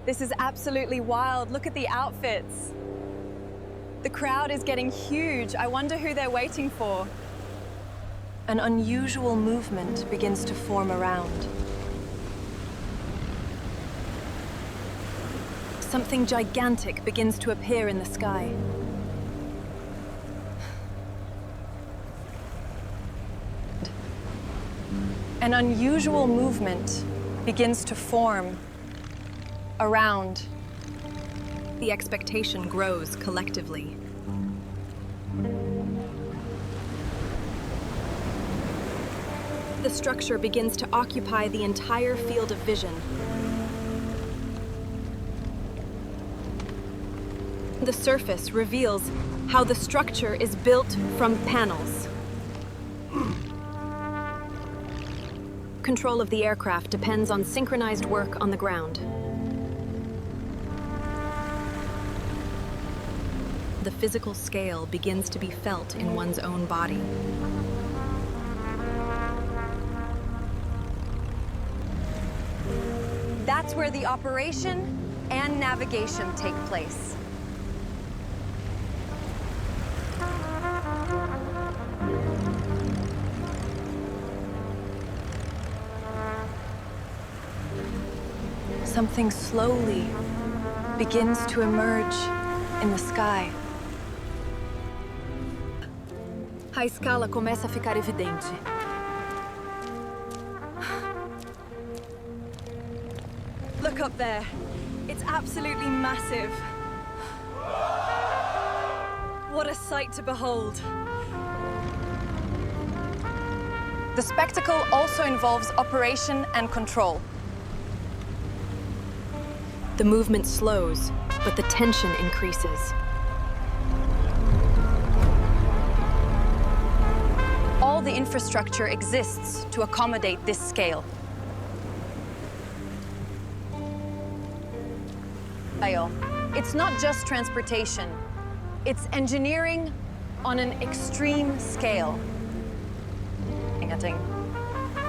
This is absolutely wild. Look at the outfits. The crowd is getting huge. I wonder who they're waiting for. An unusual movement begins to form around. Something gigantic begins to appear in the sky. An unusual movement begins to form around. The expectation grows collectively. The structure begins to occupy the entire field of vision. The surface reveals how the structure is built from panels. Control of the aircraft depends on synchronized work on the ground. The physical scale begins to be felt in one's own body. That's where the operation and navigation take place. Something slowly begins to emerge in the sky. A escala começa a ficar evidente. Look up there. It's absolutely massive. What a sight to behold. The spectacle also involves operation and control. The movement slows, but the tension increases. All the infrastructure exists to accommodate this scale. It's not just transportation. It's engineering on an extreme scale.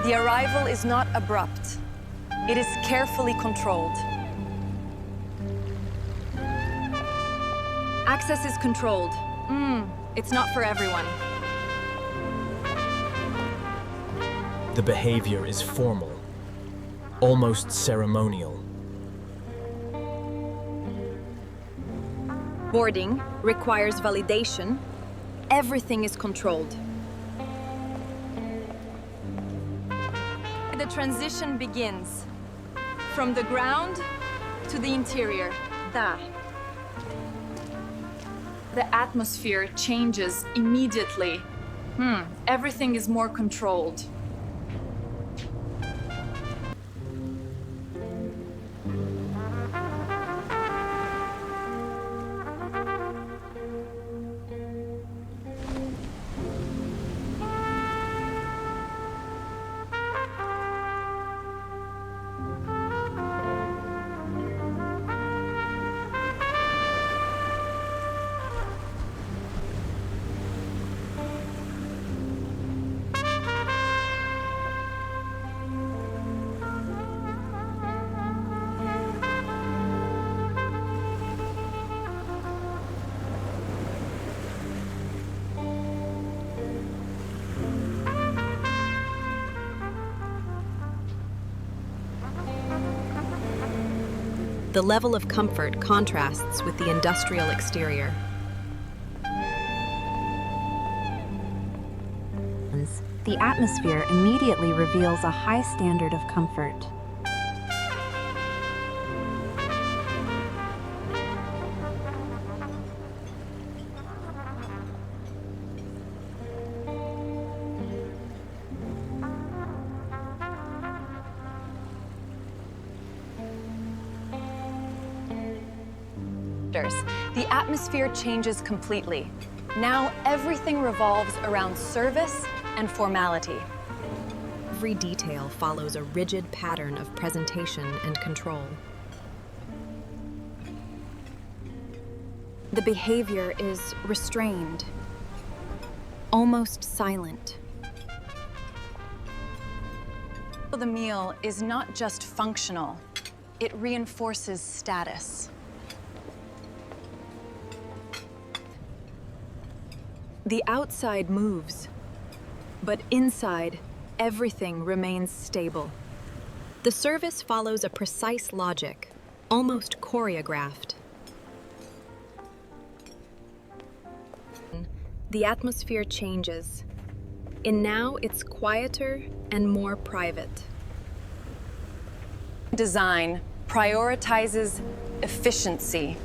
The arrival is not abrupt. It is carefully controlled. Access is controlled. It's not for everyone. The behavior is formal, almost ceremonial. Boarding requires validation. Everything is controlled. The transition begins from the ground to the interior. The atmosphere changes immediately. Everything is more controlled. The level of comfort contrasts with the industrial exterior. The atmosphere immediately reveals a high standard of comfort. The atmosphere changes completely. Now everything revolves around service and formality. Every detail follows a rigid pattern of presentation and control. The behavior is restrained, almost silent. The meal is not just functional, it reinforces status. The outside moves, but inside, everything remains stable. The service follows a precise logic, almost choreographed. The atmosphere changes. And now it's quieter and more private. Design prioritizes efficiency,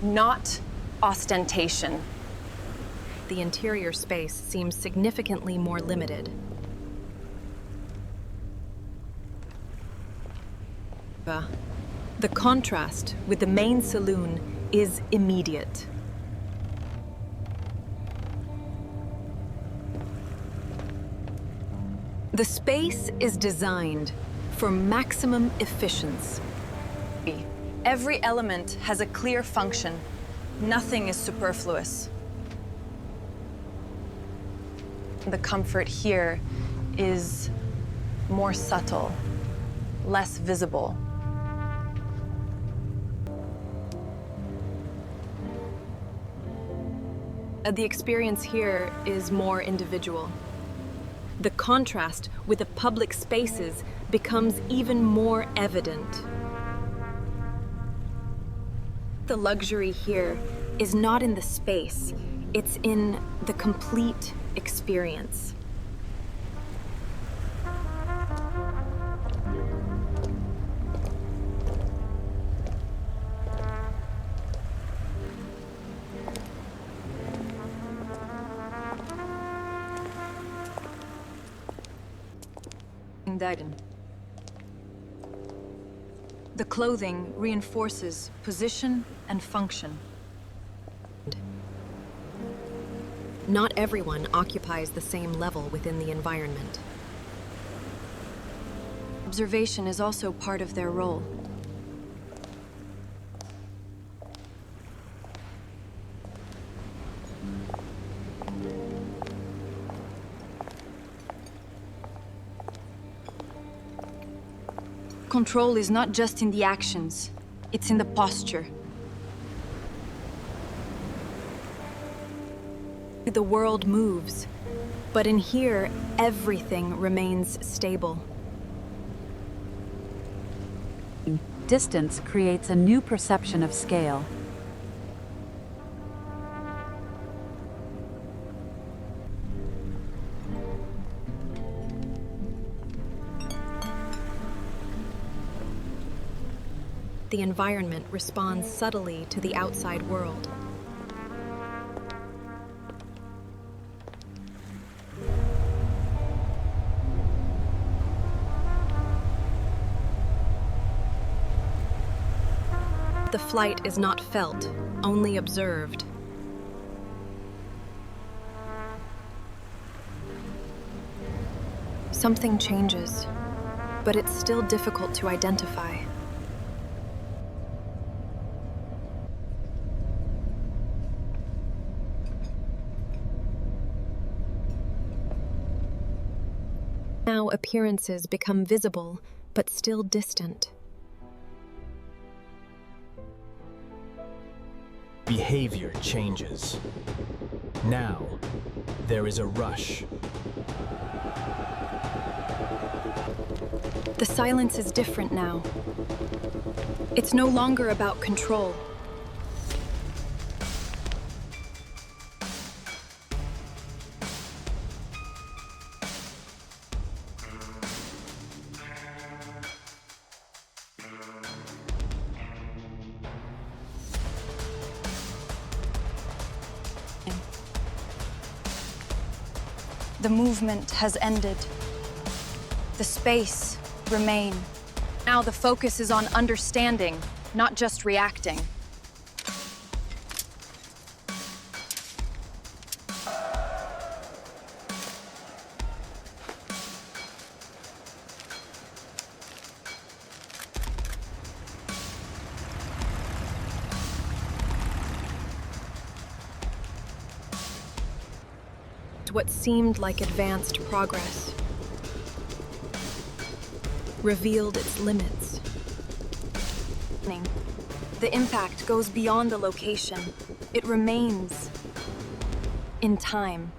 not ostentation. The interior space seems significantly more limited. The contrast with the main saloon is immediate. The space is designed for maximum efficiency. Every element has a clear function. Nothing is superfluous. The comfort here is more subtle, less visible. The experience here is more individual. The contrast with the public spaces becomes even more evident. The luxury here is not in the space, it's in the complete experience. The clothing reinforces position and function. Not everyone occupies the same level within the environment. Observation is also part of their role. Control is not just in the actions, it's in the posture. The world moves, but in here, everything remains stable. Distance creates a new perception of scale. The environment responds subtly to the outside world. The flight is not felt, only observed. Something changes, but it's still difficult to identify. Now appearances become visible, but still distant. Behavior changes. Now, there is a rush. The silence is different now. It's no longer about control. The movement has ended. The space remains. Now the focus is on understanding, not just reacting. What seemed like advanced progress revealed its limits. The impact goes beyond the location. It remains in time.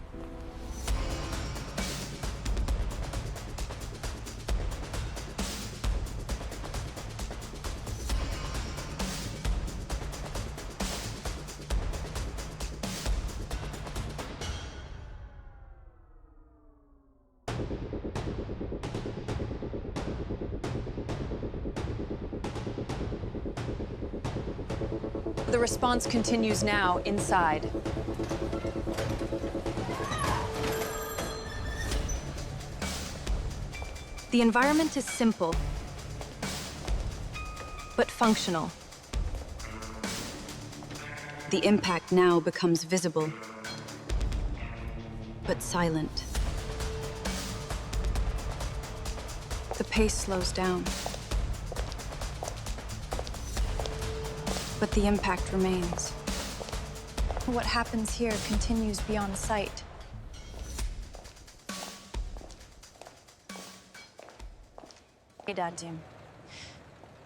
The response continues now inside. The environment is simple, but functional. The impact now becomes visible, but silent. The pace slows down, but the impact remains. What happens here continues beyond sight.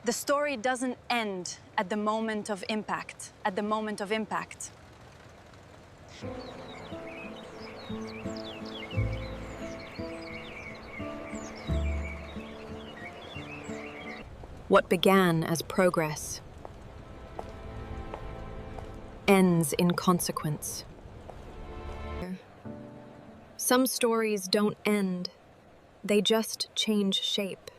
The story doesn't end at the moment of impact. What began as progress ends in consequence. Some stories don't end, they just change shape.